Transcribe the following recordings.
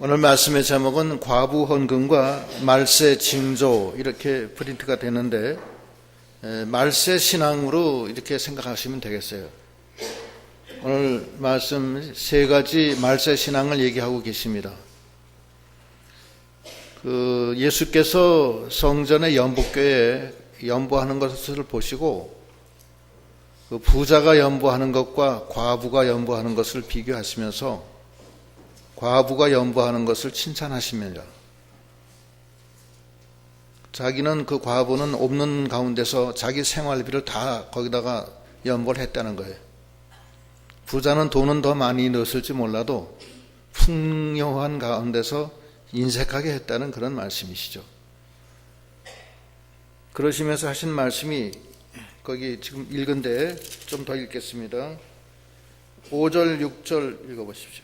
오늘 말씀의 제목은 과부 헌금과 말세 징조 이렇게 프린트가 되는데 말세 신앙으로 이렇게 생각하시면 되겠어요. 오늘 말씀 세 가지 말세 신앙을 얘기하고 계십니다. 예수께서 성전의 연복궤에 연보하는 것을 보시고 부자가 연보하는 것과 과부가 연보하는 것을 비교하시면서 과부가 연보하는 것을 칭찬하십니다. 자기는 그 과부는 없는 가운데서 자기 생활비를 다 거기다가 연보를 했다는 거예요. 부자는 돈은 더 많이 넣었을지 몰라도 풍요한 가운데서 인색하게 했다는 그런 말씀이시죠. 그러시면서 하신 말씀이 거기 지금 읽은데 좀 더 읽겠습니다. 5절 6절 읽어보십시오.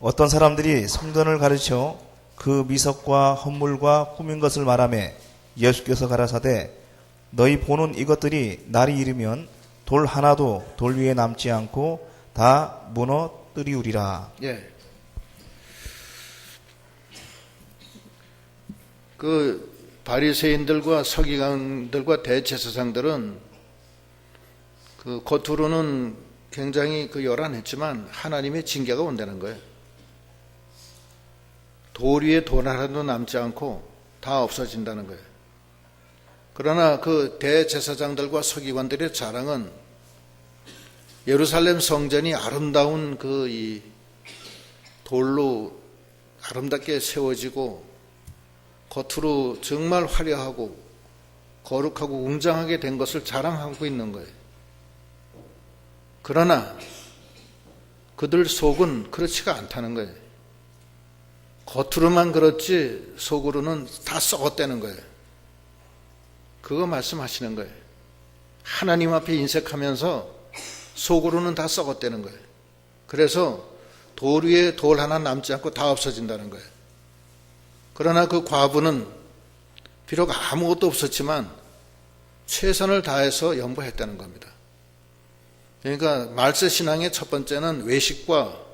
어떤 사람들이 성전을 가르쳐 그 미석과 헌물과 꾸민 것을 말하며 예수께서 가라사대 너희 보는 이것들이 날이 이르면 돌 하나도 돌 위에 남지 않고 다 무너뜨리우리라. 예. 그 바리새인들과 서기관들과 대제사장들은 그 겉으로는 굉장히 요란했지만 하나님의 징계가 온다는 거예요. 돌 위에 돌 하나도 남지 않고 다 없어진다는 거예요. 그러나 그 대제사장들과 서기관들의 자랑은 예루살렘 성전이 아름다운 이 돌로 아름답게 세워지고 겉으로 정말 화려하고 거룩하고 웅장하게 된 것을 자랑하고 있는 거예요. 그러나 그들 속은 그렇지가 않다는 거예요. 겉으로만 그렇지 속으로는 다 썩었다는 거예요. 그거 말씀하시는 거예요. 하나님 앞에 인색하면서 속으로는 다 썩었다는 거예요. 그래서 돌 위에 돌 하나 남지 않고 다 없어진다는 거예요. 그러나 그 과부는 비록 아무것도 없었지만 최선을 다해서 연보했다는 겁니다. 그러니까 말세 신앙의 첫 번째는 외식과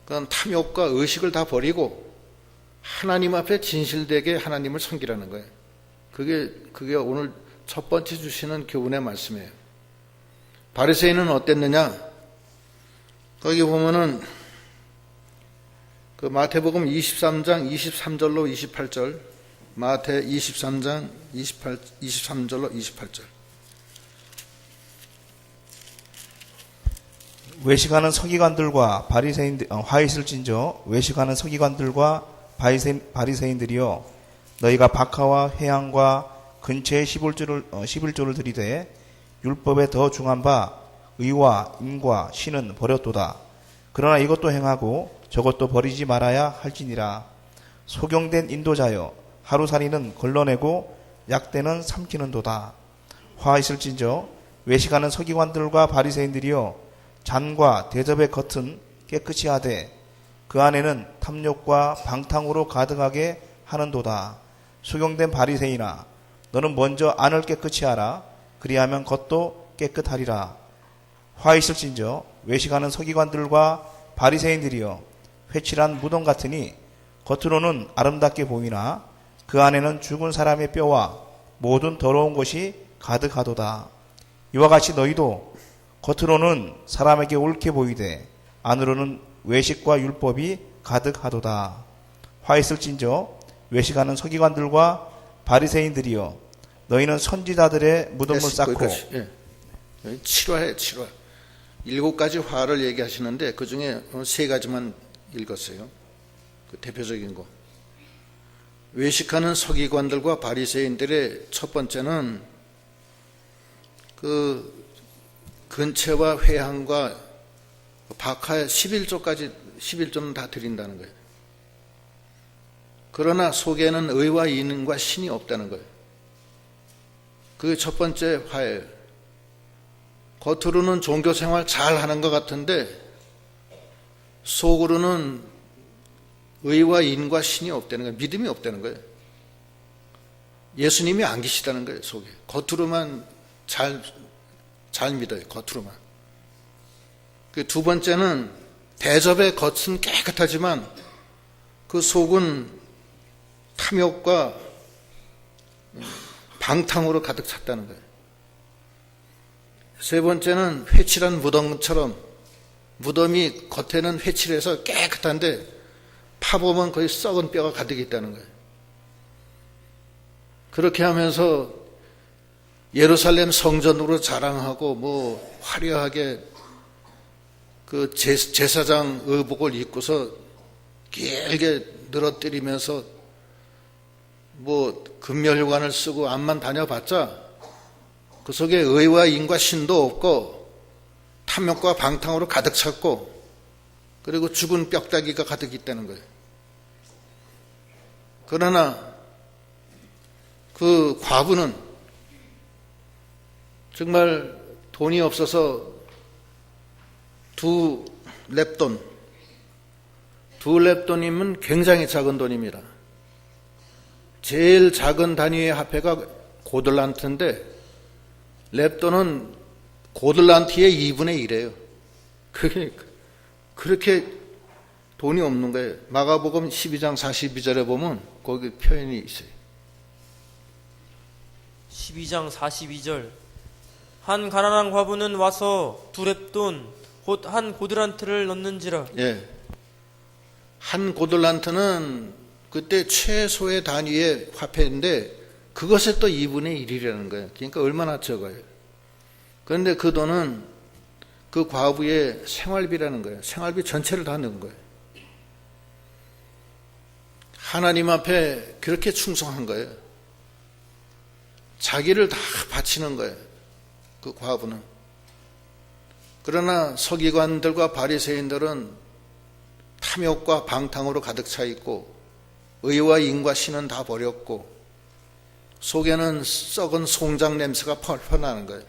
그런 탐욕과 의식을 다 버리고 하나님 앞에 진실되게 하나님을 섬기라는 거예요. 그게 오늘 첫 번째 주시는 교훈의 말씀이에요. 바리새인은 어땠느냐? 거기 보면은 그 마태복음 23장 23절로 28절, 마태 23장 23절로 28절. 외식하는 서기관들과 바리새인들 화 있을진저 외식하는 서기관들과 바리새인들이여 너희가 박하와 회향과 근처에 11조를 들이되 율법에 더 중한 바 의와 인과 신은 버렸도다. 그러나 이것도 행하고 저것도 버리지 말아야 할지니라. 소경된 인도자여 하루살이는 걸러내고 약대는 삼키는도다. 화 있을진저 외식하는 서기관들과 바리새인들이여 잔과 대접의 겉은 깨끗이 하되 그 안에는 탐욕과 방탕으로 가득하게 하는도다. 수경된 바리새인아 너는 먼저 안을 깨끗이 하라. 그리하면 겉도 깨끗하리라. 화 있을진저 외식하는 서기관들과 바리새인들이여 회칠한 무덤 같으니 겉으로는 아름답게 보이나 그 안에는 죽은 사람의 뼈와 모든 더러운 것이 가득하도다. 이와 같이 너희도 겉으로는 사람에게 옳게 보이되 안으로는 외식과 율법이 가득하도다. 화 있을진저 외식하는 서기관들과 바리새인들이여 너희는 선지자들의 무덤을 쌓고 예. 7화에 7화 7가지 화를 얘기하시는데 그 중에 3가지만 읽었어요. 그 대표적인 거. 외식하는 서기관들과 바리새인들의 첫 번째는 근체와 회향과 박하의 11조는 다 드린다는 거예요. 그러나 속에는 의와 인과 신이 없다는 거예요. 그게 첫 번째 화예요. 겉으로는 종교생활 잘 하는 것 같은데 속으로는 의와 인과 신이 없다는 거예요. 믿음이 없다는 거예요. 예수님이 안 계시다는 거예요. 속에. 겉으로만 잘 믿어요. 겉으로만. 그 두 번째는 대접의 겉은 깨끗하지만 그 속은 탐욕과 방탕으로 가득 찼다는 거예요. 세 번째는 회칠한 무덤처럼 무덤이 겉에는 회칠해서 깨끗한데 파보면 거의 썩은 뼈가 가득 있다는 거예요. 그렇게 하면서 예루살렘 성전으로 자랑하고 뭐 화려하게 그 제사장 의복을 입고서 길게 늘어뜨리면서 뭐 금멸관을 쓰고 암만 다녀봤자 그 속에 의와 인과 신도 없고 탐욕과 방탕으로 가득 찼고 그리고 죽은 뼈다귀가 가득 있다는 거예요. 그러나 그 과부는 정말 돈이 없어서 두 렙돈이면 굉장히 작은 돈입니다. 제일 작은 단위의 화폐가 고들란트인데 렙돈은 고들란트의 2분의 1이에요. 그렇게 돈이 없는 거예요. 마가복음 12장 42절에 보면 거기 표현이 있어요. 12장 42절 한 가난한 과부는 와서 두 렙돈 곧 한 고드란트를 넣는지라. 예. 한 고들란트는 그때 최소의 단위의 화폐인데 그것에 또 2분의 1이라는 거예요. 그러니까 얼마나 적어요. 그런데 그 돈은 그 과부의 생활비라는 거예요. 생활비 전체를 다 넣은 거예요. 하나님 앞에 그렇게 충성한 거예요. 자기를 다 바치는 거예요. 그 과부는. 그러나 서기관들과 바리새인들은 탐욕과 방탕으로 가득 차 있고 의와 인과 신은 다 버렸고 속에는 썩은 송장 냄새가 펄펄 나는 거예요.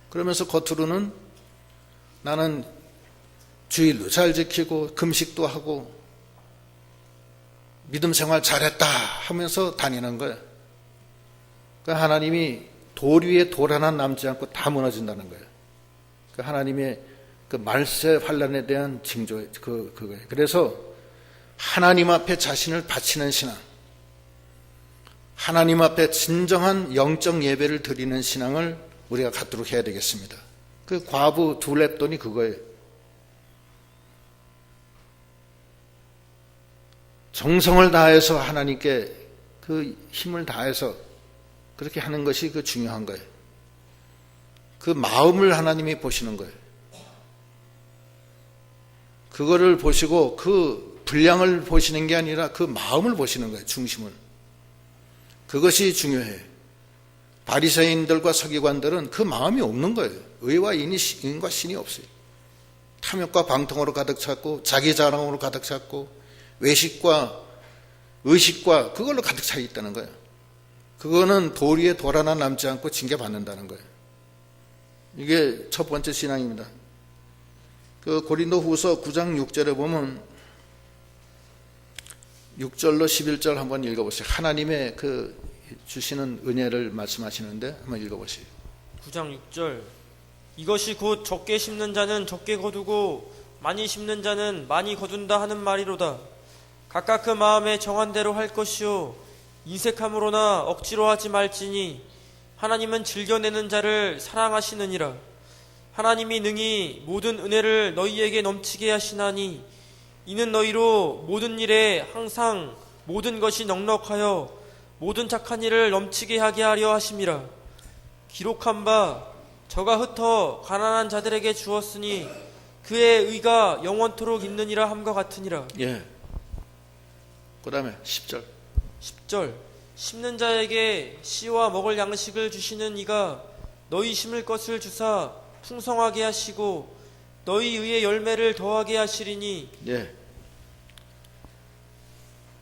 그러면서 겉으로는 나는 주일도 잘 지키고 금식도 하고 믿음 생활 잘했다 하면서 다니는 거예요. 그러니까 하나님이 돌 위에 돌 하나 남지 않고 다 무너진다는 거예요. 그 하나님의 그 말세 환란에 대한 징조 그거예요. 그래서 하나님 앞에 자신을 바치는 신앙, 하나님 앞에 진정한 영적 예배를 드리는 신앙을 우리가 갖도록 해야 되겠습니다. 그 과부 두 렙돈이 그거예요. 정성을 다해서 하나님께 그 힘을 다해서 그렇게 하는 것이 그 중요한 거예요. 그 마음을 하나님이 보시는 거예요. 그거를 보시고 그 분량을 보시는 게 아니라 그 마음을 보시는 거예요. 중심을. 그것이 중요해요. 바리새인들과 서기관들은 그 마음이 없는 거예요. 의와 인과 신이 없어요. 탐욕과 방탕으로 가득 찼고 자기 자랑으로 가득 찼고 외식과 의식과 그걸로 가득 차 있다는 거예요. 그거는 돌 위에 돌 하나 남지 않고 징계받는다는 거예요. 이게 첫 번째 신앙입니다. 그 고린도 후서 9장 6절에 보면 6절로 11절 한번 읽어보세요. 하나님의 그 주시는 은혜를 말씀하시는데 한번 읽어보세요. 9장 6절 이것이 곧 적게 심는 자는 적게 거두고 많이 심는 자는 많이 거둔다 하는 말이로다. 각각 그 마음에 정한 대로 할 것이요 인색함으로나 억지로 하지 말지니 하나님은 즐겨내는 자를 사랑하시느니라. 하나님이 능히 모든 은혜를 너희에게 넘치게 하시나니 이는 너희로 모든 일에 항상 모든 것이 넉넉하여 모든 착한 일을 넘치게 하게 하려 하심이라. 기록한 바 저가 흩어 가난한 자들에게 주었으니 그의 의가 영원토록 있느니라 함과 같으니라. 예. 그 다음에 10절 10절 심는 자에게 씨와 먹을 양식을 주시는 이가 너희 심을 것을 주사 풍성하게 하시고 너희 의의 열매를 더하게 하시리니. 예.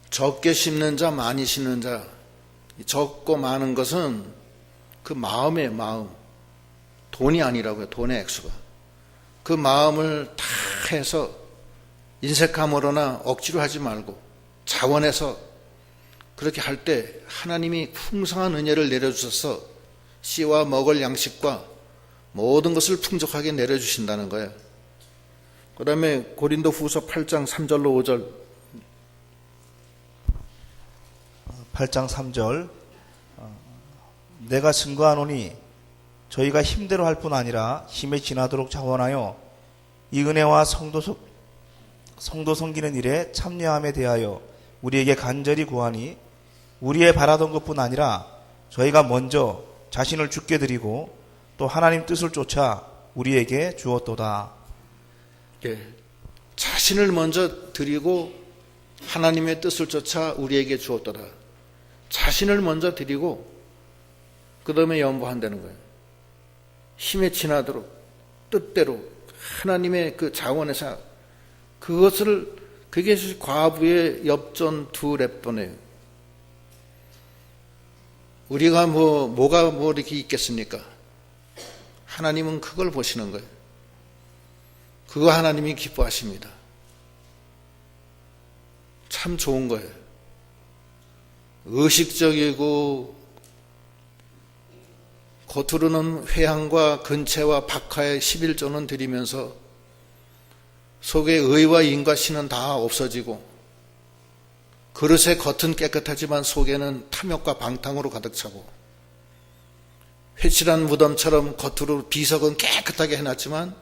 적게 심는 자 많이 심는 자 적고 많은 것은 그 마음의 마음 돈이 아니라고요. 돈의 액수가 그 마음을 다 해서 인색함으로나 억지로 하지 말고 자원해서 그렇게 할 때 하나님이 풍성한 은혜를 내려주셔서 씨와 먹을 양식과 모든 것을 풍족하게 내려주신다는 거예요. 그 다음에 고린도 후서 8장 3절로 5절. 8장 3절. 내가 증거하노니 저희가 힘대로 할 뿐 아니라 힘에 지나도록 자원하여 이 은혜와 성도 섬기는 일에 참여함에 대하여 우리에게 간절히 구하니 우리의 바라던 것뿐 아니라 저희가 먼저 자신을 주께 드리고 또 하나님 뜻을 쫓아 우리에게 주었도다. 예, 자신을 먼저 드리고 하나님의 뜻을 쫓아 우리에게 주었도다. 자신을 먼저 드리고 그 다음에 연보한다는 거예요. 힘에 지나도록 뜻대로 하나님의 그 자원에서 그게 과부의 엽전 두 랩돈이에요. 우리가 뭐가 이렇게 있겠습니까? 하나님은 그걸 보시는 거예요. 그거 하나님이 기뻐하십니다. 참 좋은 거예요. 의식적이고 겉으로는 회향과 근체와 박하의 11조는 드리면서 속에 의와 인과 신은 다 없어지고 그릇의 겉은 깨끗하지만 속에는 탐욕과 방탕으로 가득 차고 회칠한 무덤처럼 겉으로 비석은 깨끗하게 해놨지만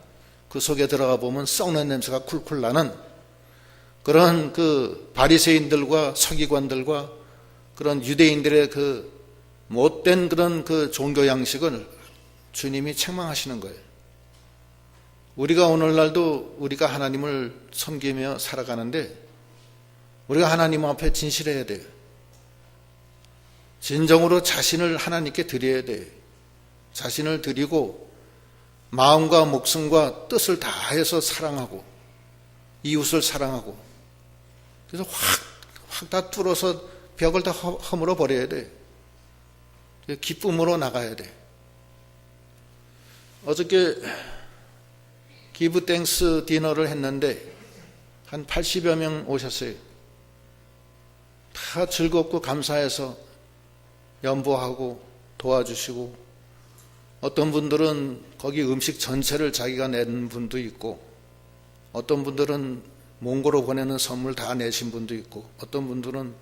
그 속에 들어가 보면 썩는 냄새가 쿨쿨 나는 그런 그 바리새인들과 서기관들과 그런 유대인들의 그 못된 그런 그 종교 양식을 주님이 책망하시는 거예요. 우리가 오늘날도 우리가 하나님을 섬기며 살아가는데 우리가 하나님 앞에 진실해야 돼요. 진정으로 자신을 하나님께 드려야 돼요. 자신을 드리고 마음과 목숨과 뜻을 다해서 사랑하고 이웃을 사랑하고 그래서 확 다 뚫어서 벽을 다 허물어 버려야 돼요. 기쁨으로 나가야 돼. 어저께 기브 땡스 디너를 했는데 한 80여 명 오셨어요. 다 즐겁고 감사해서 연보하고 도와주시고 어떤 분들은 거기 음식 전체를 자기가 낸 분도 있고 어떤 분들은 몽고로 보내는 선물 다 내신 분도 있고 어떤 분들은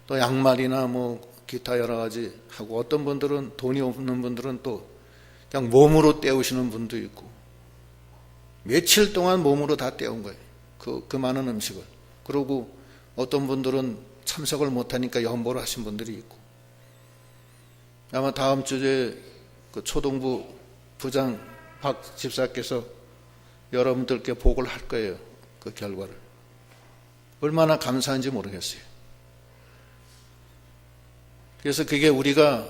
또 양말이나 기타 여러 가지 하고 어떤 분들은 돈이 없는 분들은 또 그냥 몸으로 때우시는 분도 있고 며칠 동안 몸으로 다 때운 거예요. 그 많은 음식을. 그리고 어떤 분들은 참석을 못하니까 연보를 하신 분들이 있고 아마 다음 주에 그 초동부 부장 박 집사께서 여러분들께 보고를 할 거예요. 그 결과를. 얼마나 감사한지 모르겠어요. 그래서 그게 우리가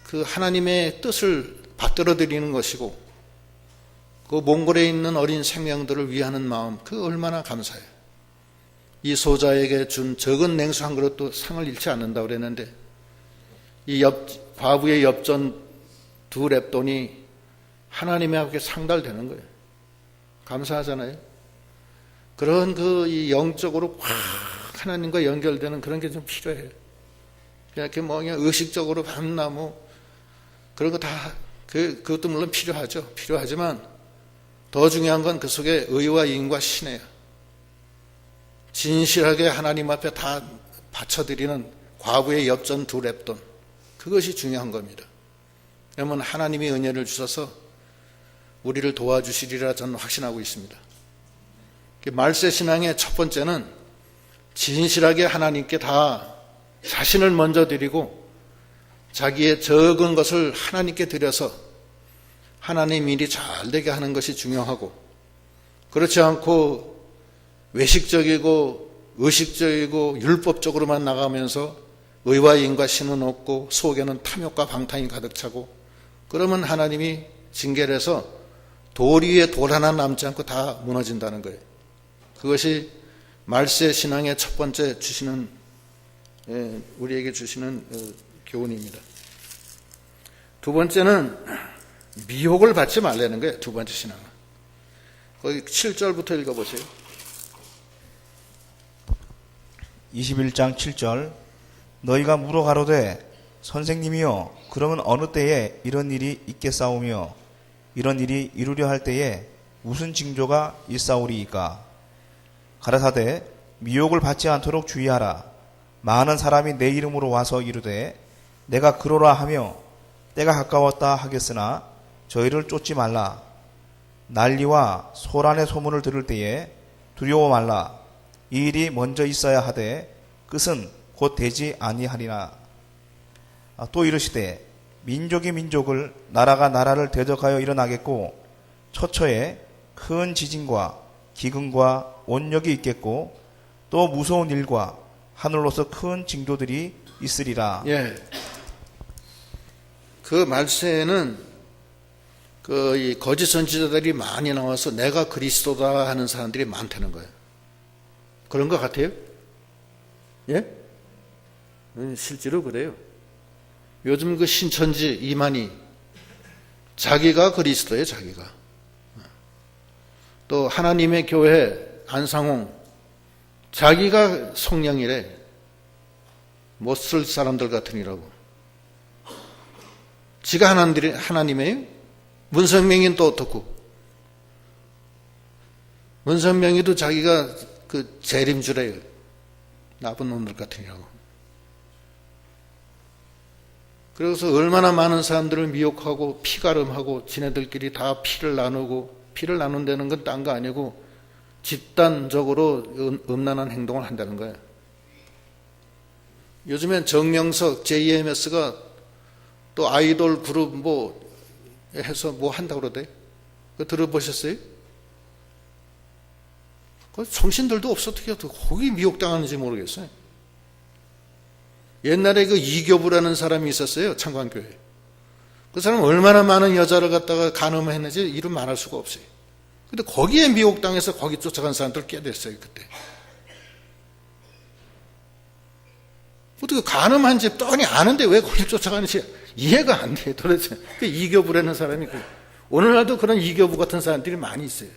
그 하나님의 뜻을 받들어 드리는 것이고 그 몽골에 있는 어린 생명들을 위하는 마음 그 얼마나 감사해요. 이 소자에게 준 적은 냉수 한 그릇도 상을 잃지 않는다고 그랬는데 이 과부의 엽전 두 랩돈이 하나님의 앞에 상달되는 거예요. 감사하잖아요. 그런 이 영적으로 확 하나님과 연결되는 그런 게 좀 필요해요. 이렇게 그냥 의식적으로 밤나 그런 거 다 그것도 물론 필요하죠. 필요하지만 더 중요한 건 그 속에 의와 인과 신이에요. 진실하게 하나님 앞에 다 바쳐드리는 과부의 엽전 두 랩돈 그것이 중요한 겁니다. 그러면 하나님이 은혜를 주셔서 우리를 도와주시리라 저는 확신하고 있습니다. 말세 신앙의 첫 번째는 진실하게 하나님께 다 자신을 먼저 드리고 자기의 적은 것을 하나님께 드려서 하나님 일이 잘 되게 하는 것이 중요하고 그렇지 않고 외식적이고 의식적이고 율법적으로만 나가면서 의와 인과 신은 없고 속에는 탐욕과 방탕이 가득 차고 그러면 하나님이 징계를 해서 돌 위에 돌 하나 남지 않고 다 무너진다는 거예요. 그것이 말세 신앙의 첫 번째 우리에게 주시는 교훈입니다. 두 번째는 미혹을 받지 말라는 거예요. 두 번째 신앙은. 거기 7절부터 읽어보세요. 21장 7절 너희가 물어 가로되 선생님이여 그러면 어느 때에 이런 일이 있겠사오며 이런 일이 이루려 할 때에 무슨 징조가 있사오리이까? 가라사대 미혹을 받지 않도록 주의하라. 많은 사람이 내 이름으로 와서 이르되 내가 그러라 하며 때가 가까웠다 하겠으나 저희를 쫓지 말라. 난리와 소란의 소문을 들을 때에 두려워 말라. 이 일이 먼저 있어야 하되 끝은 곧 되지 아니하리라. 또 이르시되 민족이 민족을 나라가 나라를 대적하여 일어나겠고 처처에 큰 지진과 기근과 온역이 있겠고 또 무서운 일과 하늘로서 큰 징조들이 있으리라. 예. 그 말세에는 이 거짓 선지자들이 많이 나와서 내가 그리스도다 하는 사람들이 많다는 거예요. 그런 것 같아요? 예? 실제로 그래요. 요즘 그 신천지 이만희 자기가 그리스도예요, 자기가. 또 하나님의 교회 안상홍 자기가 성령이래. 못 쓸 사람들 같으니라고. 지가 하나님이에요? 문선명이는 또 어떻고? 문선명이도 자기가 그 재림주래요. 나쁜 놈들 같으니라고. 그래서 얼마나 많은 사람들을 미혹하고 피가름하고 지네들끼리 다 피를 나눈다는 건 딴 거 아니고 집단적으로 음란한 행동을 한다는 거예요. 요즘엔 정명석, JMS가 또 아이돌 그룹 해서 한다고 그러대. 그거 들어보셨어요? 그 정신들도 없어. 어떻게 거기 미혹당하는지 모르겠어요. 옛날에 그 이교부라는 사람이 있었어요. 창관교회. 그 사람 얼마나 많은 여자를 갖다가 간음했는지 이름 말할 수가 없어요. 근데 거기에 미혹당해서 거기 쫓아간 사람들 꽤 됐어요, 그때. 어떻게 간음한 집 뻔히 아는데 왜 거기 쫓아가는지 이해가 안 돼요, 도대체. 그 이교부라는 사람이 오늘날도 그런 이교부 같은 사람들이 많이 있어요.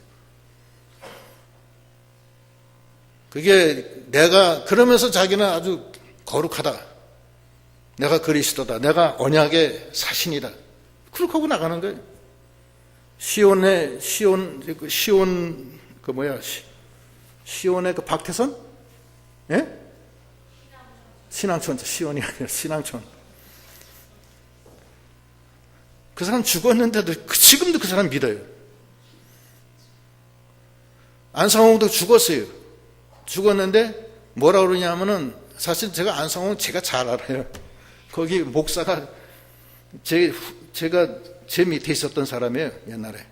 그게 내가 그러면서 자기는 아주 거룩하다. 내가 그리스도다. 내가 언약의 사신이다. 그렇게 하고 나가는 거예요. 시온의 그 박태선? 예? 신앙촌, 시온이 아니라 신앙촌. 그 사람 죽었는데도 지금도 그 사람 믿어요. 안상홍도 죽었어요. 죽었는데 뭐라 그러냐면은 사실 제가 안상홍 제가 잘 알아요. 거기 목사가 제가 제 밑에 있었던 사람이에요, 옛날에.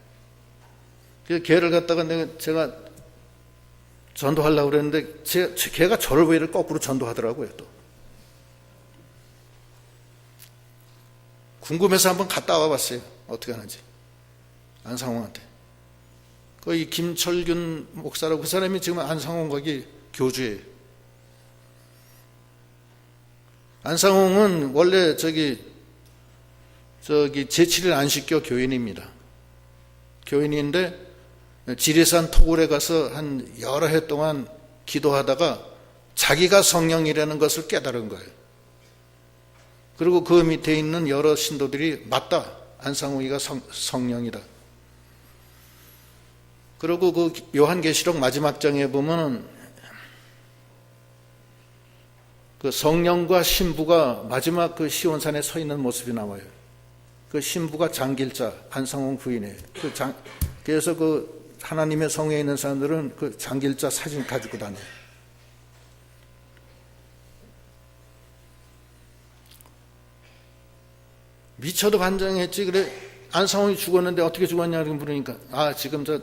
그래서 걔를 갖다가 제가 전도하려고 그랬는데 걔가 저를 왜 이렇게 거꾸로 전도하더라고요, 또. 궁금해서 한번 갔다 와봤어요. 어떻게 하는지. 안상홍한테. 이 김철균 목사라고 그 사람이 지금 안상홍 거기 교주예요. 안상홍은 원래 저기 제7일 안식교 교인입니다. 교인인데 지리산 토굴에 가서 한 여러 해 동안 기도하다가 자기가 성령이라는 것을 깨달은 거예요. 그리고 그 밑에 있는 여러 신도들이 맞다. 안상홍이가 성령이다. 그리고 그 요한계시록 마지막 장에 보면은 그 성령과 신부가 마지막 그 시온산에 서 있는 모습이 나와요. 그 신부가 장길자, 안상홍 부인이에요. 그래서 그 하나님의 성에 있는 사람들은 그 장길자 사진 가지고 다녀요. 미쳐도 반장했지. 그래, 안상홍이 죽었는데 어떻게 죽었냐 물으니까 지금 저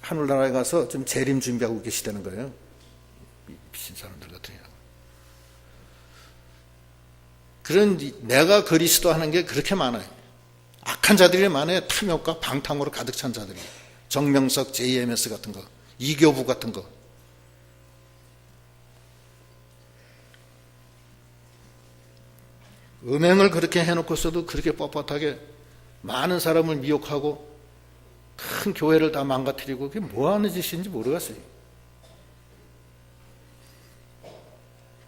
하늘나라에 가서 좀 재림 준비하고 계시다는 거예요. 미친 사람들 같은 경우. 그런 내가 그리스도 하는 게 그렇게 많아요. 악한 자들이 많아요. 탐욕과 방탕으로 가득 찬 자들이. 정명석, JMS 같은 거, 이교부 같은 거. 음행을 그렇게 해놓고서도 그렇게 뻣뻣하게 많은 사람을 미혹하고 큰 교회를 다 망가뜨리고 그게 뭐 하는 짓인지 모르겠어요.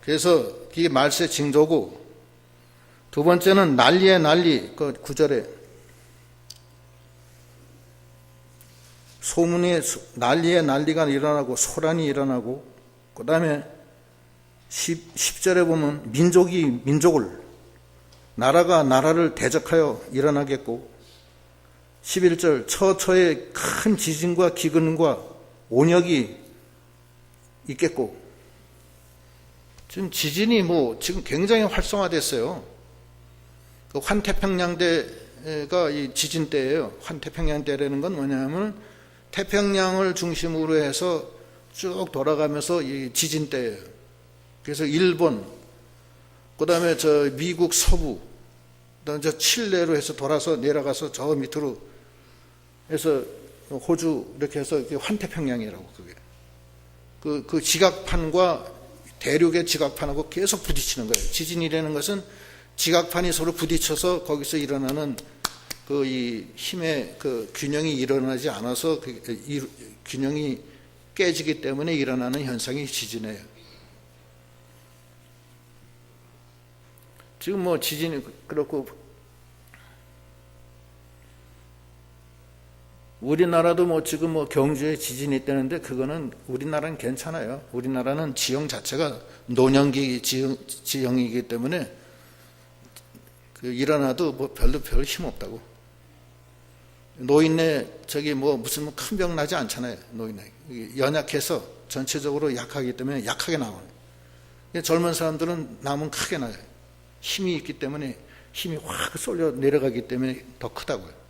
그래서 이게 말세 징조고, 두 번째는 난리에 난리, 그 9절에 소문에 난리에 난리가 일어나고 소란이 일어나고, 그 다음에 10절에 보면 민족이 민족을, 나라가 나라를 대적하여 일어나겠고, 11절 처처에 큰 지진과 기근과 온역이 있겠고, 지금 지진이 지금 굉장히 활성화됐어요. 그 환태평양대가 이 지진 때예요. 환태평양대라는 건 뭐냐면 태평양을 중심으로 해서 쭉 돌아가면서 이 지진 때예요. 그래서 일본, 그 다음에 저 미국 서부, 그다음에 저 칠레로 해서 돌아서 내려가서 저 밑으로 해서 호주 이렇게 해서 환태평양이라고 그게. 그 지각판과 대륙의 지각판하고 계속 부딪히는 거예요. 지진이라는 것은 지각판이 서로 부딪혀서 거기서 일어나는 이 힘의 균형이 일어나지 않아서 균형이 깨지기 때문에 일어나는 현상이 지진이에요. 지금 지진이 그렇고, 우리나라도 지금 경주에 지진이 있다는데 그거는 우리나라는 괜찮아요. 우리나라는 지형 자체가 노년기 지형이기 때문에 일어나도 별로 별 힘 없다고. 노인네 무슨 큰 병 나지 않잖아요. 노인네 연약해서 전체적으로 약하기 때문에 약하게 나와요. 젊은 사람들은 나면 크게 나요. 힘이 있기 때문에 힘이 확 쏠려 내려가기 때문에 더 크다고요.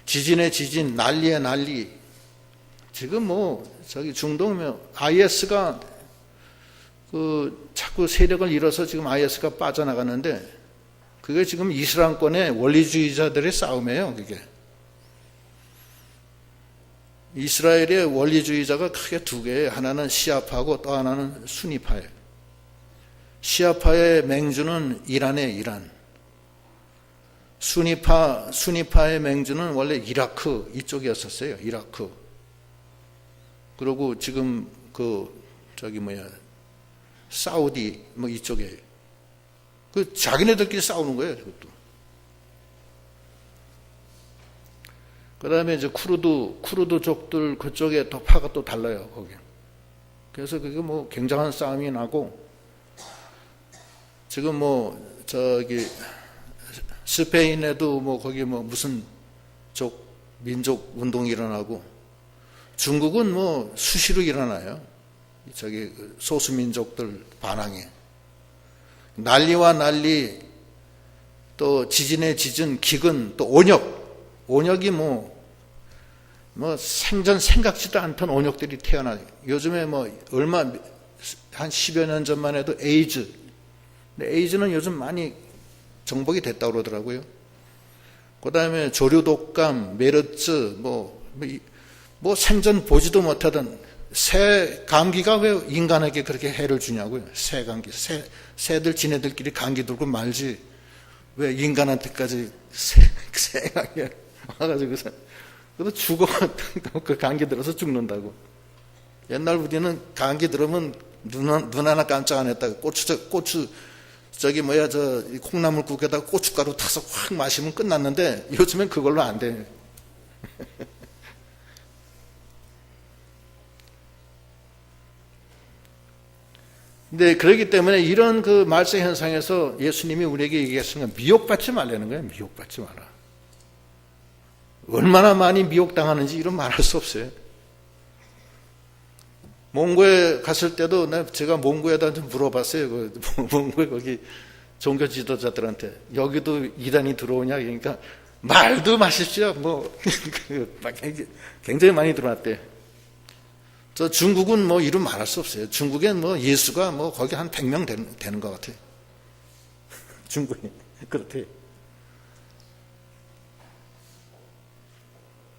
지진의 지진, 난리의 난리. 지금 중동 IS가 자꾸 세력을 잃어서 지금 IS가 빠져나가는데, 그게 지금 이슬람권의 원리주의자들의 싸움이에요. 그게 이스라엘의 원리주의자가 크게 두 개예요. 하나는 시아파고 또 하나는 수니파예요. 시아파의 맹주는 이란이에요. 이란. 수니파의 맹주는 원래 이라크 이쪽이었었어요. 이라크. 그리고 지금 사우디 이쪽에 자기네들끼리 싸우는 거예요. 그것도. 그다음에 이제 쿠르드족들 그쪽에 더 파가 또 달라요. 거기. 그래서 그게 굉장한 싸움이 나고, 지금 스페인에도 거기 무슨 민족 운동이 일어나고, 중국은 수시로 일어나요. 소수민족들 반항에. 난리와 난리, 또 지진의 지진, 기근, 또 온역이 생전 생각지도 않던 온역들이 태어나요. 요즘에 한 10여 년 전만 해도 에이즈. 근데 에이즈는 요즘 많이 정복이 됐다고 그러더라고요. 그 다음에 조류독감, 메르츠, 생전 보지도 못하던 새 감기가 왜 인간에게 그렇게 해를 주냐고요. 새 감기. 새들 지네들끼리 감기 들고 말지. 왜 인간한테까지 새 감기가 와가지고서. 그래도 죽어. 그 감기 들어서 죽는다고. 옛날 우리는 감기 들으면 눈 하나 깜짝 안 했다고. 고추, 콩나물국에다가 고춧가루 타서 확 마시면 끝났는데, 요즘엔 그걸로 안 돼. 근데 그렇기 때문에 이런 말세 현상에서 예수님이 우리에게 얘기했으니까 미혹받지 말라는 거예요. 미혹받지 마라. 얼마나 많이 미혹당하는지 이런 말할 수 없어요. 몽고에 갔을 때도 제가 몽고에다 좀 물어봤어요. 몽고에 거기 종교 지도자들한테 여기도 이단이 들어오냐? 그러니까 말도 마십시오. 굉장히 많이 들어왔대. 저 중국은 이름 말할 수 없어요. 중국엔 예수가 거기 한 100명 되는 것 같아요. 중국이 그렇대.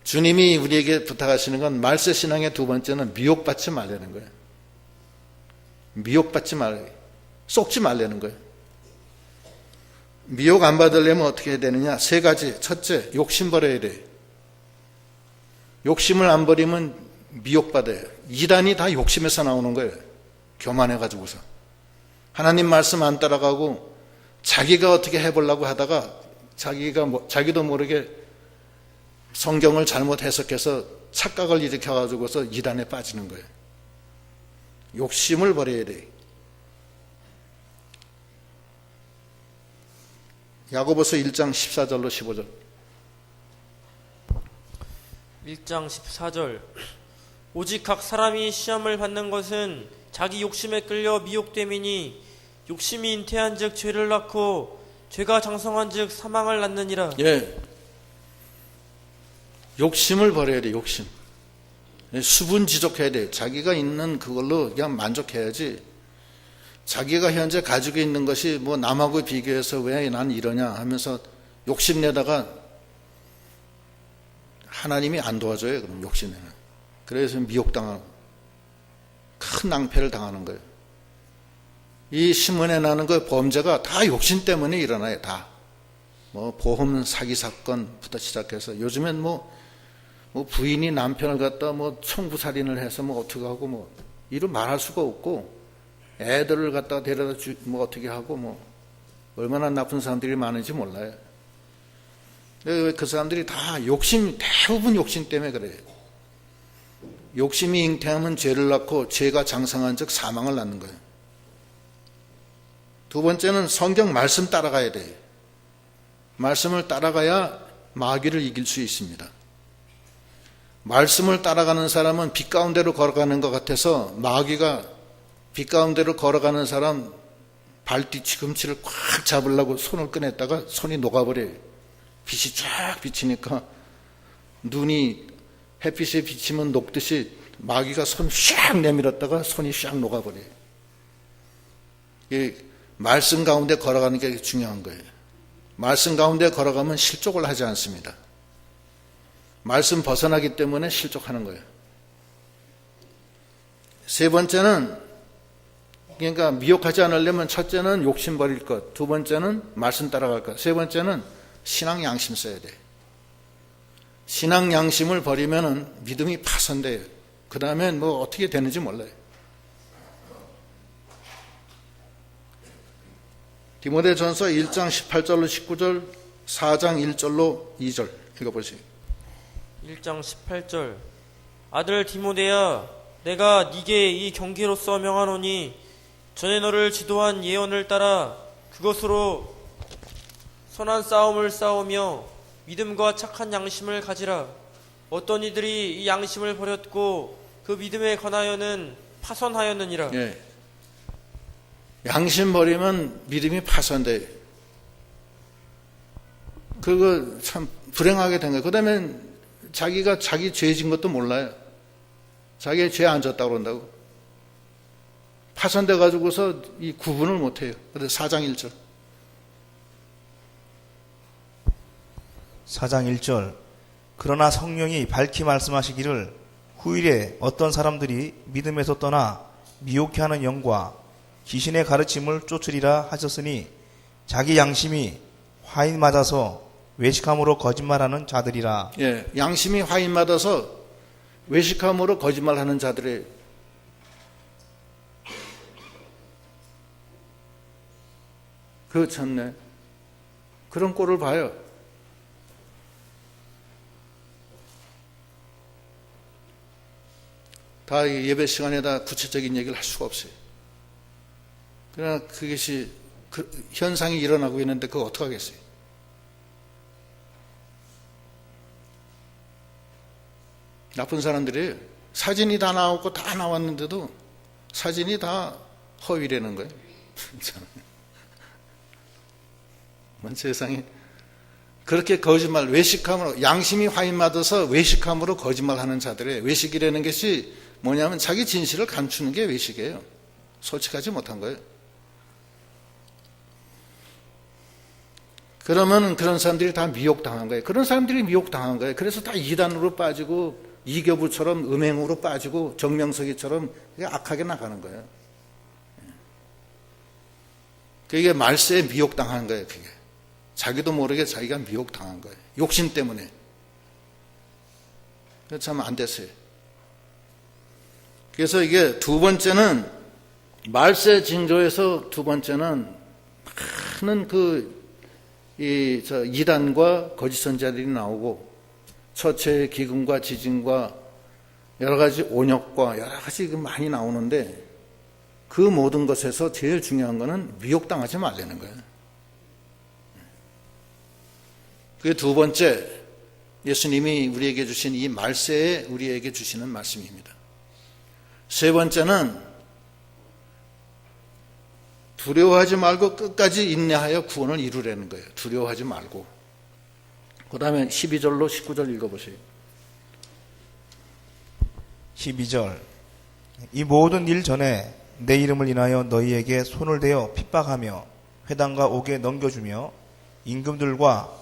주님이 우리에게 부탁하시는 건 말세 신앙의 두 번째는 미혹받지 말라는 거예요. 미혹받지 말아요. 쏙지 말라는 거예요. 미혹 안 받으려면 어떻게 해야 되느냐? 세 가지. 첫째, 욕심 버려야 돼요. 욕심을 안 버리면 미혹받아요. 이단이 다 욕심에서 나오는 거예요. 교만해가지고서. 하나님 말씀 안 따라가고 자기가 어떻게 해보려고 하다가 자기도 모르게 성경을 잘못 해석해서 착각을 일으켜가지고서 이단에 빠지는 거예요. 욕심을 버려야 돼. 야고보서 1장 14절로 15절. 1장 14절. 오직 각 사람이 시험을 받는 것은 자기 욕심에 끌려 미혹됨이니 욕심이 잉태한즉 죄를 낳고 죄가 장성한즉 사망을 낳느니라. 예. 욕심을 버려야 돼. 욕심. 수분지족해야 돼. 자기가 있는 그걸로 그냥 만족해야지. 자기가 현재 가지고 있는 것이 뭐 남하고 비교해서 왜 난 이러냐 하면서 욕심내다가 하나님이 안 도와줘요. 그럼 욕심내는. 그래서 미혹당하고 큰 낭패를 당하는 거예요. 이 신문에 나는 그 범죄가 다 욕심 때문에 일어나요. 다. 뭐 보험 사기 사건부터 시작해서 요즘엔 뭐 부인이 남편을 갖다 뭐 총부살인을 해서 뭐 어떻게 하고 뭐 이루 말할 수가 없고, 애들을 갖다가 데려다 뭐 어떻게 하고 뭐 얼마나 나쁜 사람들이 많은지 몰라요. 그 사람들이 다 욕심, 대부분 욕심 때문에 그래요. 욕심이 잉태하면 죄를 낳고 죄가 장성한 즉 사망을 낳는 거예요. 두 번째는 성경 말씀 따라가야 돼요. 말씀을 따라가야 마귀를 이길 수 있습니다. 말씀을 따라가는 사람은 빛 가운데로 걸어가는 것 같아서 마귀가 빛 가운데로 걸어가는 사람 발뒤꿈치를 꽉 잡으려고 손을 꺼냈다가 손이 녹아버려요. 빛이 쫙 비치니까 눈이 햇빛에 비치면 녹듯이 마귀가 손 샥 내밀었다가 손이 샥 녹아버려요. 이 말씀 가운데 걸어가는 게 중요한 거예요. 말씀 가운데 걸어가면 실족을 하지 않습니다. 말씀 벗어나기 때문에 실족하는 거예요. 세 번째는, 그러니까 미혹하지 않으려면 첫째는 욕심 버릴 것, 두 번째는 말씀 따라갈 것, 세 번째는 신앙 양심 써야 돼요. 신앙 양심을 버리면은 믿음이 파손돼요. 그 다음에 뭐 어떻게 되는지 몰라요. 디모데전서 1장 18절로 19절, 4장 1절로 2절 읽어보세요. 1장 18절. 아들 디모데야, 내가 네게 이 경계로서 명하노니 전에 너를 지도한 예언을 따라 그것으로 선한 싸움을 싸우며 믿음과 착한 양심을 가지라. 어떤 이들이 이 양심을 버렸고 그 믿음에 관하여는 파선하였느니라. 예. 양심 버리면 믿음이 파손돼요. 그거 참 불행하게 된 거예요. 그 다음에 자기가 자기 죄진 것도 몰라요. 자기의 죄 안 졌다고 그런다고. 파손돼 가지고서 이 구분을 못해요. 그래서 4장 1절. 4장 1절. 그러나 성령이 밝히 말씀하시기를 후일에 어떤 사람들이 믿음에서 떠나 미혹해 하는 영과 귀신의 가르침을 쫓으리라 하셨으니 자기 양심이 화인 맞아서 외식함으로 거짓말하는 자들이라. 예, 양심이 화인 맞아서 외식함으로 거짓말하는 자들이에요. 그 참네. 그런 꼴을 봐요. 다 예배 시간에다 구체적인 얘기를 할 수가 없어요. 그러나 그것이 현상이 일어나고 있는데 그거 어떡하겠어요? 나쁜 사람들이 사진이 다 나오고 다 나왔는데도 사진이 다 허위라는 거예요. 뭔 세상에. 그렇게 거짓말, 외식함으로, 양심이 화인맞아서 외식함으로 거짓말하는 자들의 외식이라는 것이 뭐냐면 자기 진실을 감추는 게 외식이에요. 솔직하지 못한 거예요. 그러면 그런 사람들이 다 미혹당한 거예요. 그런 사람들이 미혹당한 거예요. 그래서 다 이단으로 빠지고 이교부처럼 음행으로 빠지고 정명석이처럼 악하게 나가는 거예요. 그게 말세에 미혹당한 거예요. 그게 자기도 모르게 자기가 미혹당한 거예요. 욕심 때문에. 참 안 됐어요. 그래서 이게 두 번째는 말세 징조에서 두 번째는 많은 이단과 거짓 선자들이 나오고, 처체 기근과 지진과 여러 가지 온역과 여러 가지 많이 나오는데 그 모든 것에서 제일 중요한 것은 미혹당하지 말라는 거예요. 그게 두 번째, 예수님이 우리에게 주신 이 말세에 우리에게 주시는 말씀입니다. 세 번째는 두려워하지 말고 끝까지 인내하여 구원을 이루라는 거예요. 두려워하지 말고. 그 다음에 12절로 19절 읽어보세요. 12절. 이 모든 일 전에 내 이름을 인하여 너희에게 손을 대어 핍박하며 회당과 옥에 넘겨주며 임금들과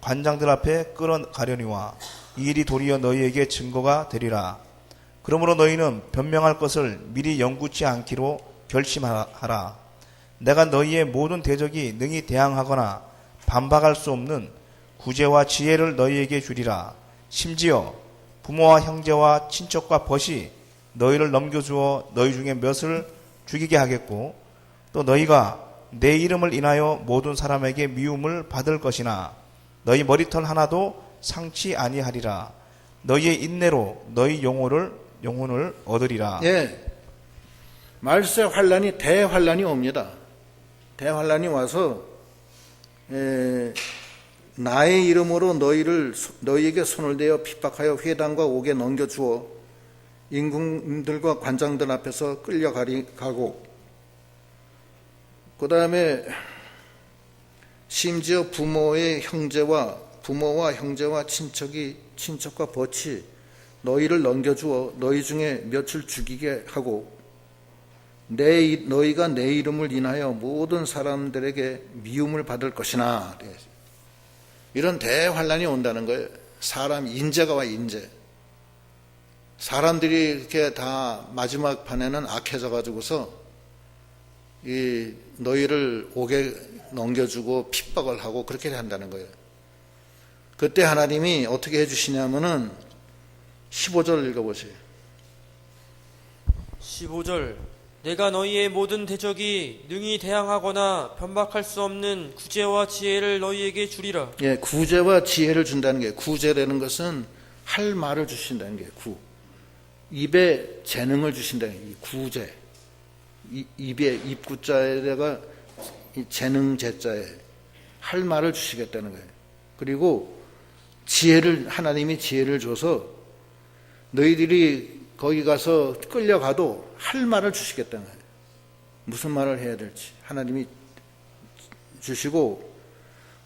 관장들 앞에 끌어가려니와 이 일이 도리어 너희에게 증거가 되리라. 그러므로 너희는 변명할 것을 미리 영구치 않기로 결심하라. 내가 너희의 모든 대적이 능히 대항하거나 반박할 수 없는 구제와 지혜를 너희에게 주리라. 심지어 부모와 형제와 친척과 벗이 너희를 넘겨주어 너희 중에 몇을 죽이게 하겠고 또 너희가 내 이름을 인하여 모든 사람에게 미움을 받을 것이나 너희 머리털 하나도 상치 아니하리라. 너희의 인내로 너희 영혼을 얻으리라. 예, 말세 환란이 대환란이 옵니다. 대환란이 와서 나의 이름으로 너희에게 손을 대어 핍박하여 회당과 옥에 넘겨주어 임금들과 관장들 앞에서 끌려가고 그 다음에 심지어 부모와 형제와 친척과 벗이 너희를 넘겨주어 너희 중에 몇을 죽이게 하고 너희가 내 이름을 인하여 모든 사람들에게 미움을 받을 것이나 이런 대환란이 온다는 거예요. 사람 인재가 와 인재. 사람들이 이렇게 다 마지막 판에는 악해져 가지고서 이 너희를 옥에 넘겨주고 핍박을 하고 그렇게 한다는 거예요. 그때 하나님이 어떻게 해주시냐면은 15절 읽어보세요. 15절. 내가 너희의 모든 대적이 능히 대항하거나 변박할 수 없는 구제와 지혜를 너희에게 주리라. 예, 구제와 지혜를 준다는 게, 구제라는 것은 할 말을 주신다는 게 입에 재능을 주신다는 게 구제. 입에 입구자에다가 재능 제자에 할 말을 주시겠다는 거예요. 그리고 하나님이 지혜를 줘서 너희들이 거기 가서 끌려가도 할 말을 주시겠다는 거예요. 무슨 말을 해야 될지 하나님이 주시고,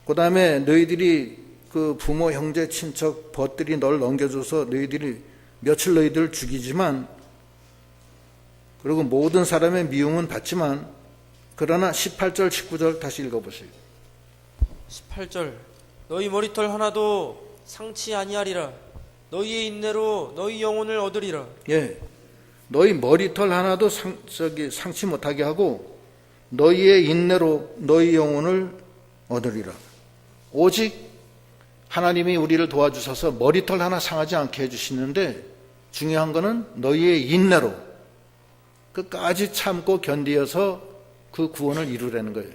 그 다음에 너희들이 그 부모, 형제, 친척, 벗들이 널 넘겨줘서 너희들을 죽이지만, 그리고 모든 사람의 미움은 받지만, 그러나 18절, 19절 다시 읽어보세요. 18절. 너희 머리털 하나도 상치 아니하리라. 너희의 인내로 너희 영혼을 얻으리라. 예, 너희 머리털 하나도 상치 못하게 하고 너희의 인내로 너희 영혼을 얻으리라. 오직 하나님이 우리를 도와주셔서 머리털 하나 상하지 않게 해주시는데, 중요한 거는 너희의 인내로 끝까지 참고 견디어서 그 구원을 이루라는 거예요.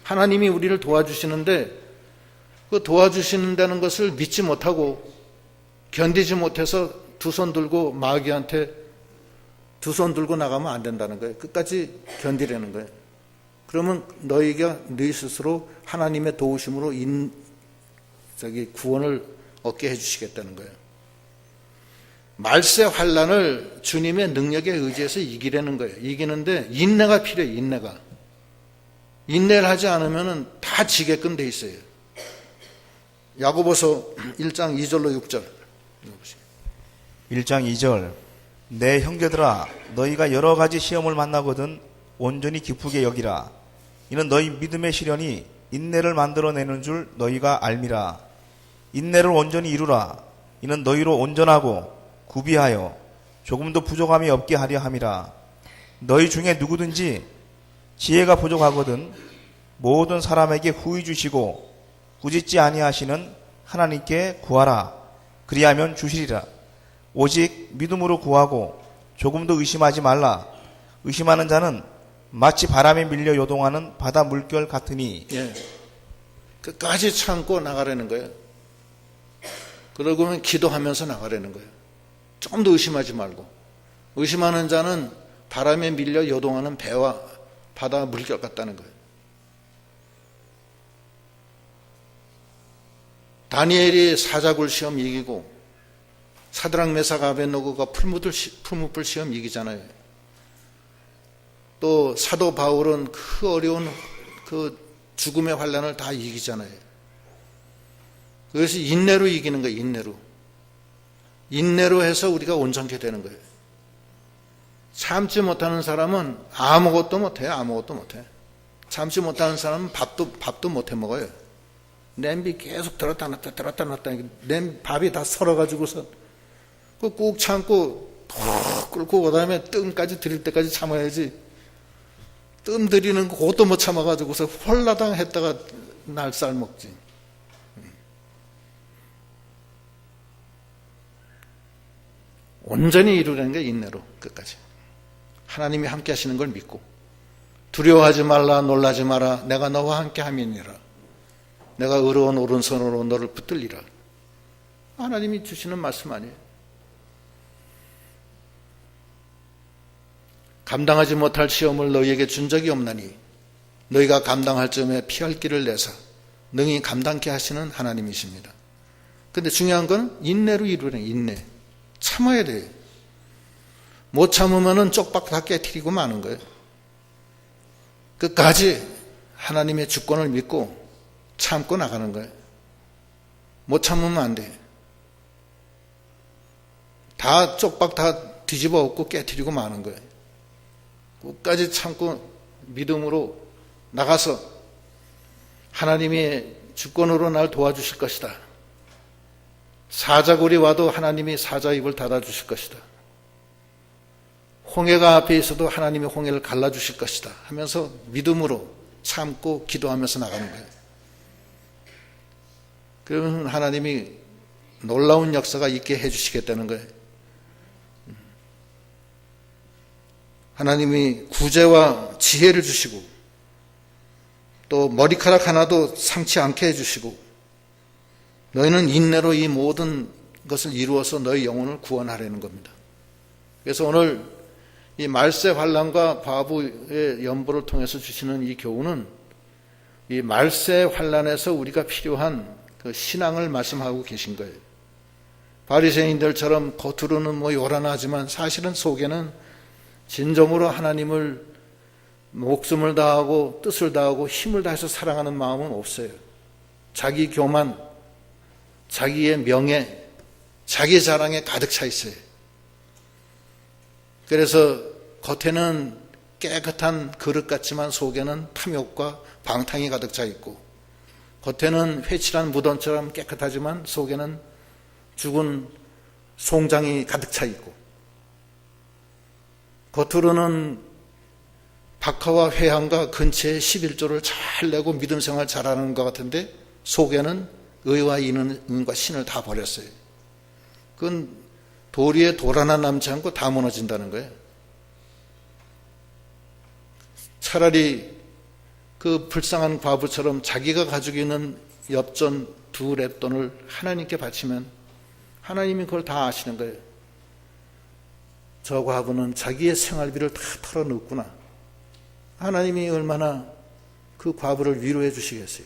하나님이 우리를 도와주시는데 그 도와주신다는 것을 믿지 못하고 견디지 못해서 두 손 들고 마귀한테 두 손 들고 나가면 안 된다는 거예요. 끝까지 견디라는 거예요. 그러면 너희 스스로 하나님의 도우심으로 구원을 얻게 해주시겠다는 거예요. 말세 환란을 주님의 능력에 의지해서 이기려는 거예요. 이기는데 인내가 필요해요. 인내를 하지 않으면 다 지게끔 돼 있어요. 야고보서 1장 2절로 6절 1장 2절. 내 형제들아, 너희가 여러 가지 시험을 만나거든 온전히 기쁘게 여기라. 이는 너희 믿음의 시련이 인내를 만들어내는 줄 너희가 알미라. 인내를 온전히 이루라. 이는 너희로 온전하고 구비하여 조금도 부족함이 없게 하려 함이라. 너희 중에 누구든지 지혜가 부족하거든 모든 사람에게 후히 주시고 꾸짖지 아니하시는 하나님께 구하라. 그리하면 주시리라. 오직 믿음으로 구하고 조금도 의심하지 말라. 의심하는 자는 마치 바람에 밀려 요동하는 바다 물결 같으니. 예, 끝까지 참고 나가라는 거예요. 그러고는 기도하면서 나가라는 거예요. 좀 더 의심하지 말고. 의심하는 자는 바람에 밀려 요동하는 배와 바다 물결 같다는 거예요. 다니엘이 사자굴 시험 이기고 사드락 메삭 아벳노고가 풀무불 시험 이기잖아요. 또 사도 바울은 그 어려운 그 죽음의 환난을 다 이기잖아요. 그래서 인내로 이기는 거예요. 인내로 해서 우리가 온전케 되는 거예요. 참지 못하는 사람은 아무것도 못해. 참지 못하는 사람은 밥도 못해 먹어요. 냄비 계속 들었다 놨다 밥이 다 설어가지고서 꾹 참고 푹 끓고 그 다음에 뜸까지 들일 때까지 참아야지. 뜸 들이는 거 그것도 못 참아가지고서 홀라당 했다가 날쌀 먹지. 온전히 이루려는 게 인내로 끝까지. 하나님이 함께 하시는 걸 믿고 두려워하지 말라 놀라지 마라 내가 너와 함께 함이니라. 내가 의로운 오른손으로 너를 붙들리라. 하나님이 주시는 말씀 아니에요. 감당하지 못할 시험을 너희에게 준 적이 없나니 너희가 감당할 점에 피할 길을 내사 능히 감당케 하시는 하나님이십니다. 근데 중요한 건 인내로 이루는 인내. 참아야 돼요. 못 참으면은 쪽박 다 깨트리고 마는 거예요. 끝까지 하나님의 주권을 믿고 참고 나가는 거예요. 못 참으면 안 돼. 다 쪽박 다 뒤집어 엎고 깨트리고 마는 거예요. 끝까지 참고 믿음으로 나가서 하나님의 주권으로 날 도와주실 것이다. 사자굴이 와도 하나님이 사자 입을 닫아주실 것이다. 홍해가 앞에 있어도 하나님이 홍해를 갈라주실 것이다 하면서 믿음으로 참고 기도하면서 나가는 거예요. 그러면 하나님이 놀라운 역사가 있게 해주시겠다는 거예요. 하나님이 구제와 지혜를 주시고 또 머리카락 하나도 상치 않게 해주시고 너희는 인내로 이 모든 것을 이루어서 너희 영혼을 구원하려는 겁니다. 그래서 오늘 이 말세 환난과 과부의 연보를 통해서 주시는 이 교훈은 이 말세 환난에서 우리가 필요한 그 신앙을 말씀하고 계신 거예요. 바리새인들처럼 겉으로는 뭐 요란하지만 사실은 속에는 진정으로 하나님을 목숨을 다하고 뜻을 다하고 힘을 다해서 사랑하는 마음은 없어요. 자기 교만, 자기의 명예, 자기 자랑에 가득 차 있어요. 그래서 겉에는 깨끗한 그릇 같지만 속에는 탐욕과 방탕이 가득 차 있고 겉에는 회칠한 무덤처럼 깨끗하지만 속에는 죽은 송장이 가득 차 있고 겉으로는 박하와 회향과 근처에 11조를 잘 내고 믿음 생활 잘하는 것 같은데 속에는 의와 인과 신을 다 버렸어요. 그건 돌 위에 돌 하나 남지 않고 다 무너진다는 거예요. 차라리 그 불쌍한 과부처럼 자기가 가지고 있는 엽전 2렙돈을 하나님께 바치면 하나님이 그걸 다 아시는 거예요. 저 과부는 자기의 생활비를 다 털어넣었구나. 하나님이 얼마나 그 과부를 위로해 주시겠어요.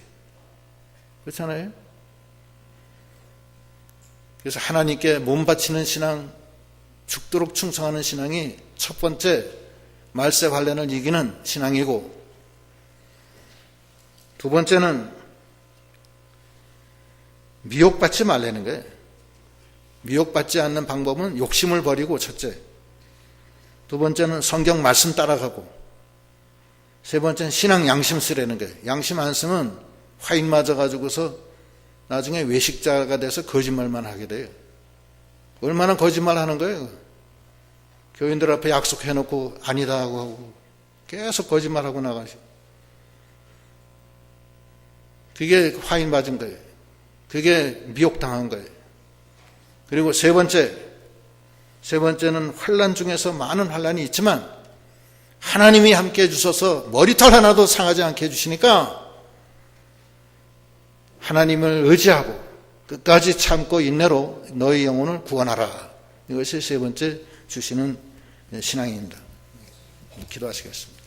그렇잖아요. 그래서 하나님께 몸 바치는 신앙, 죽도록 충성하는 신앙이 첫 번째 말세 환난을 이기는 신앙이고, 두 번째는 미혹받지 말라는 거예요. 미혹받지 않는 방법은 욕심을 버리고 첫째, 두 번째는 성경 말씀 따라가고, 세 번째는 신앙 양심 쓰라는 거예요. 양심 안 쓰면 화인 맞아가지고서 나중에 외식자가 돼서 거짓말만 하게 돼요. 얼마나 거짓말 하는 거예요. 교인들 앞에 약속해놓고 아니다 하고 계속 거짓말하고 나가시. 그게 화인 맞은 거예요. 그게 미혹당한 거예요. 그리고 세 번째는 환난 중에서 많은 환난이 있지만 하나님이 함께 해주셔서 머리털 하나도 상하지 않게 해주시니까 하나님을 의지하고 끝까지 참고 인내로 너희 영혼을 구원하라. 이것이 세 번째 주시는 신앙입니다. 기도하시겠습니다.